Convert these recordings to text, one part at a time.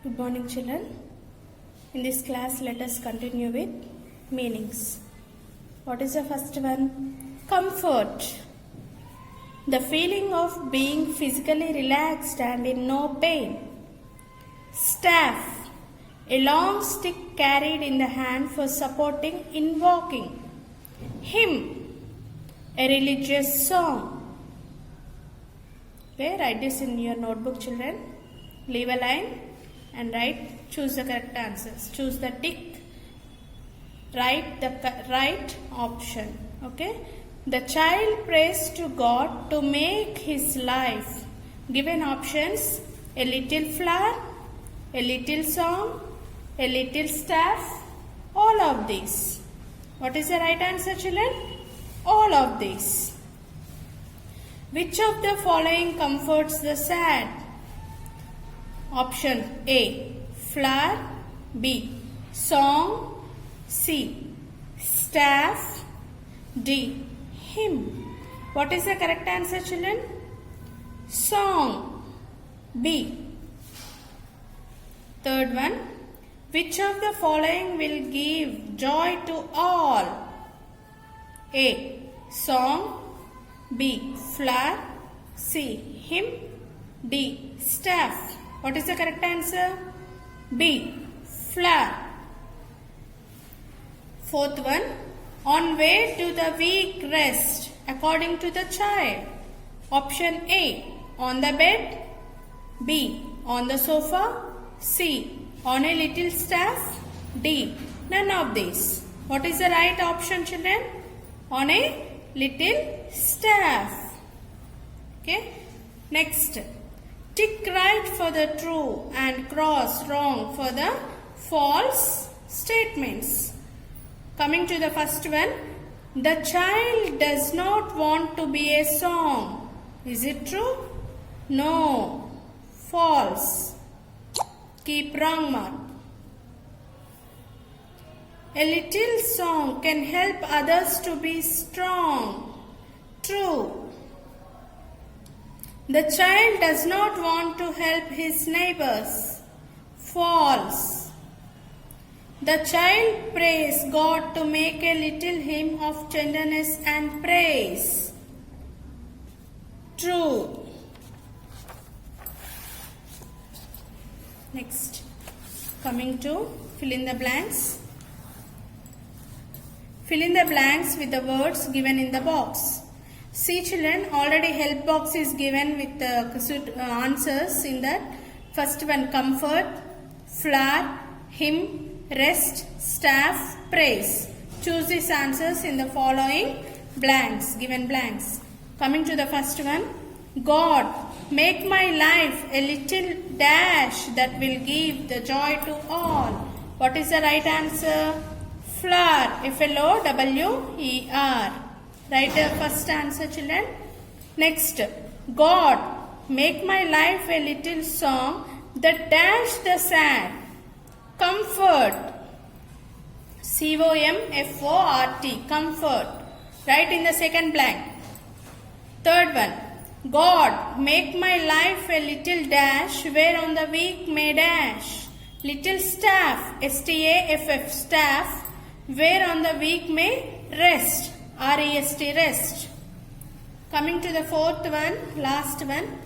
Good morning, children. In this class, let us continue with meanings. What is the first one? Comfort. The feeling of being physically relaxed and in no pain. Staff. A long stick carried in the hand for supporting in walking. Hymn. A religious song. Okay, write this in your notebook, children. Leave a line and choose the correct answers. Choose the tick. Write the right option. Okay. The child prays to God to make his life. Given options: a little flower, a little song, a little staff, all of these. What is the right answer, children? All of these. Which of the following comforts the sad? Option A, flower. B, song. C, staff. D, hymn. What is the correct answer, children? Song. B. Third one. Which of the following will give joy to all? A, song. B, flower. C, hymn. D, staff. What is the correct answer? B, flower. Fourth one. On way to the week rest according to the child. Option A, on the bed. B, on the sofa. C, on a little staff. D, none of these. What is the right option, children? On a little staff. Okay. Next. Tick right for the true and cross wrong for the false statements. Coming to the first one. The child does not want to be a song. Is it true? No. False. Keep wrong mark. A little song can help others to be strong. True. The child does not want to help his neighbors. False. The child prays God to make a little hymn of tenderness and praise. True. Next, coming to fill in the blanks. Fill in the blanks with the words given in the box. See, children, already help box is given with the answers in that. First one, comfort, flower, hymn, rest, staff, praise. Choose these answers in the following blanks, given blanks. Coming to the first one, God, make my life a little dash that will give the joy to all. What is the right answer? Flower, F-L-O-W-E-R. Write the first answer, children. Next, God, make my life a little song that dash the sad. Comfort, C-O-M-F-O-R-T, comfort. Write in the second blank. Third one, God, make my life a little dash where on the weak may dash. Little staff, S-T-A-F-F, staff, where on the weak may rest. R-E-S-T, rest. Coming to the fourth one, last one.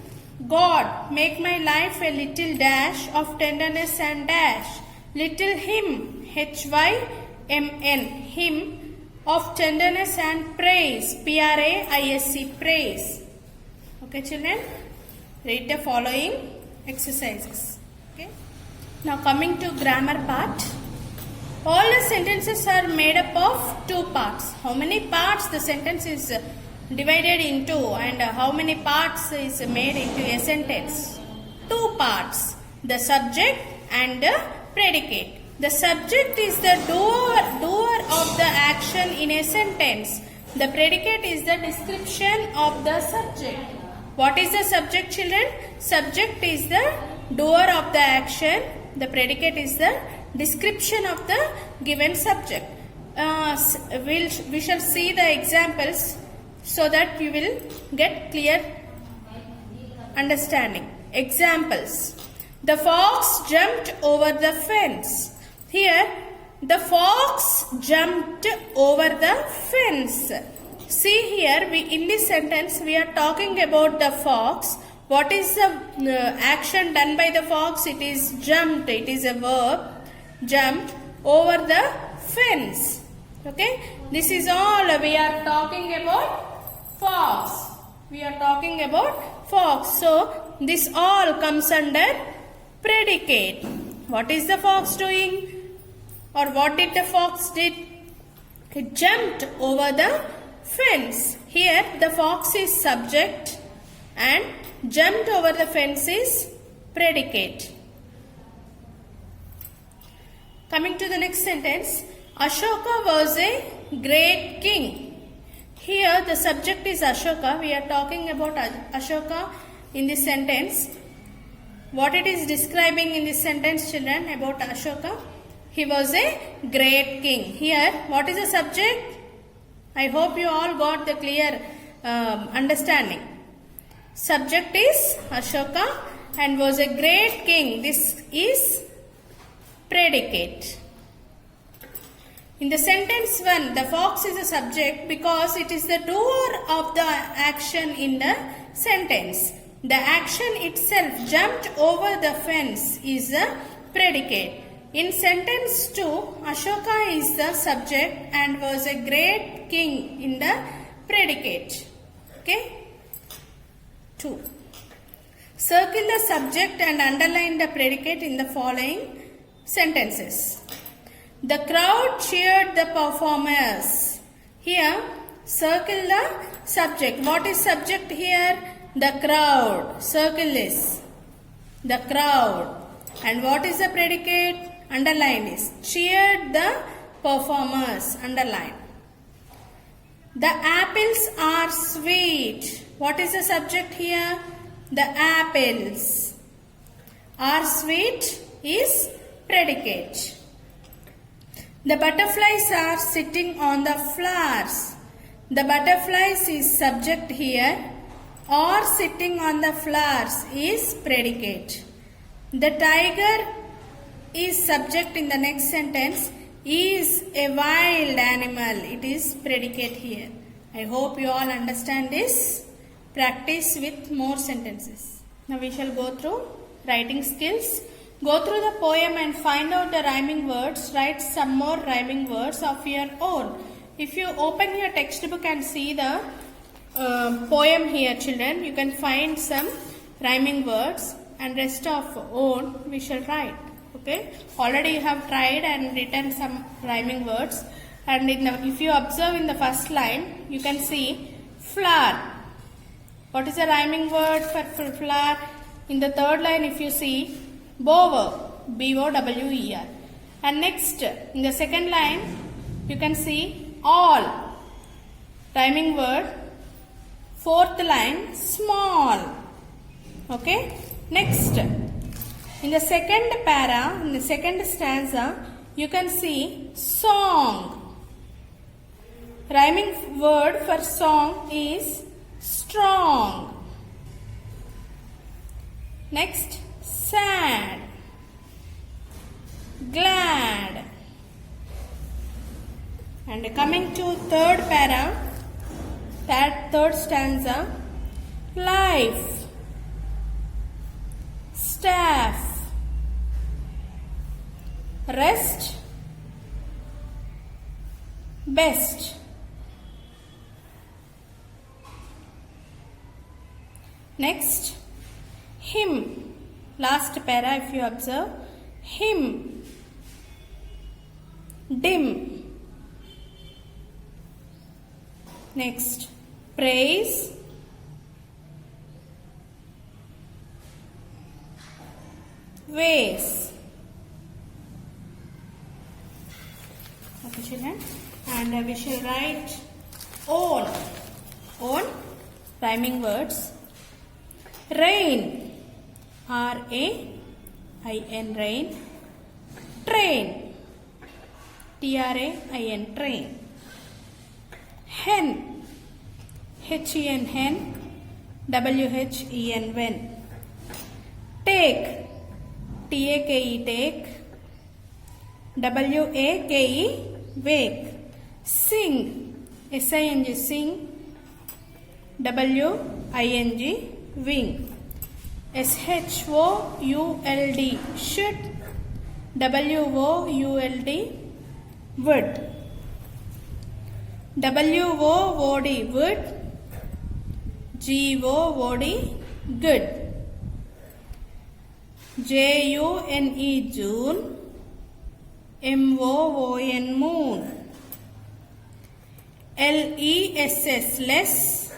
God, make my life a little dash of tenderness and dash. Little hymn, H-Y-M-N, hymn of tenderness and praise, P-R-A-I-S-E, praise. Okay, children? Read the following exercises. Okay. Now coming to grammar part. All the sentences are made up of two parts. How many parts the sentence is divided into and how many parts is made into a sentence? Two parts. The subject and the predicate. The subject is the doer of the action in a sentence. The predicate is the description of the subject. What is the subject, children? Subject is the doer of the action. The predicate is the description of the given subject. We shall see the examples so that you will get clear understanding. Examples. The fox jumped over the fence. Here, the fox jumped over the fence. See here, in this sentence, we are talking about the fox. What is the action done by the fox? It is jumped. It is a verb. Jumped over the fence. Okay. This is all we are talking about fox. We are talking about fox. So, this all comes under predicate. What is the fox doing? Or what did the fox did? It jumped over the fence. Here the fox is subject and jumped over the fence is predicate. Coming to the next sentence. Ashoka was a great king. Here the subject is Ashoka. We are talking about Ashoka in this sentence. What it is describing in this sentence, children, about Ashoka? He was a great king. Here, what is the subject? I hope you all got the clear understanding. Subject is Ashoka and was a great king. This is predicate. In the sentence 1, the fox is a subject because it is the doer of the action in the sentence. The action itself, jumped over the fence, is a predicate. In sentence 2, Ashoka is the subject and was a great king in the predicate. Okay? 2. Circle the subject and underline the predicate in the following sentences. The crowd cheered the performers. Here, circle the subject. What is subject here? The crowd. Circle this. The crowd. And what is the predicate? Underline this. Cheered the performers. Underline. The apples are sweet. What is the subject here? The apples are sweet is predicate. The butterflies are sitting on the flowers. The butterflies is subject here. Or sitting on the flowers is predicate. The tiger is subject in the next sentence. Is a wild animal. It is predicate here. I hope you all understand this. Practice with more sentences. Now we shall go through writing skills. Go through the poem and find out the rhyming words. Write some more rhyming words of your own. If you open your textbook and see the poem here, children, you can find some rhyming words and rest of own we shall write. Okay, already you have tried and written some rhyming words, and if you observe in the first line you can see flower. What is the rhyming word for flower? In the third line if you see bower, B-O-W-E-R, and next in the second line you can see all, rhyming word. Fourth line small. Okay, next in the second para, in the second stanza, you can see song. Rhyming word for song is strong. Next, sad, glad. And coming to third para, that third stanza, life, staff, rest, best. Next, hymn. Last para if you observe, hymn, dim. Next, praise, vase. Okay, children, and we shall write own. Own, rhyming words. Rain, R-A-I-N, rain. Train, T-R-A-I-N, train. Hen, H-E-N, hen. W-H-E-N, wen. Take, T-A-K-E, take. W-A-K-E, wake. Sing, S-I-N-G, sing. W-I-N-G, wing. S-H-O-U-L-D, should. W-O-U-L-D, would. W-O-O-D, would. G-O-O-D, good. J-U-N-E, June. M-O-O-N, moon. L-E-S-S, less.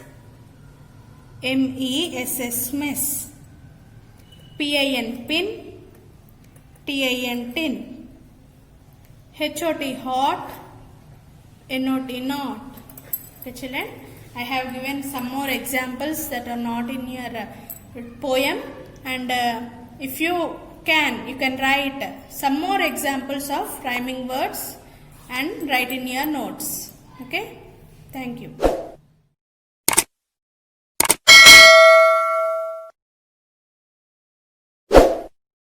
M-E-S-S, mess. P-I-N, pin. T-I-N, tin. H-O-T, hot. N-O-T, not. Okay, children, I have given some more examples that are not in your poem, and if you can write some more examples of rhyming words and write in your notes. Okay, thank you.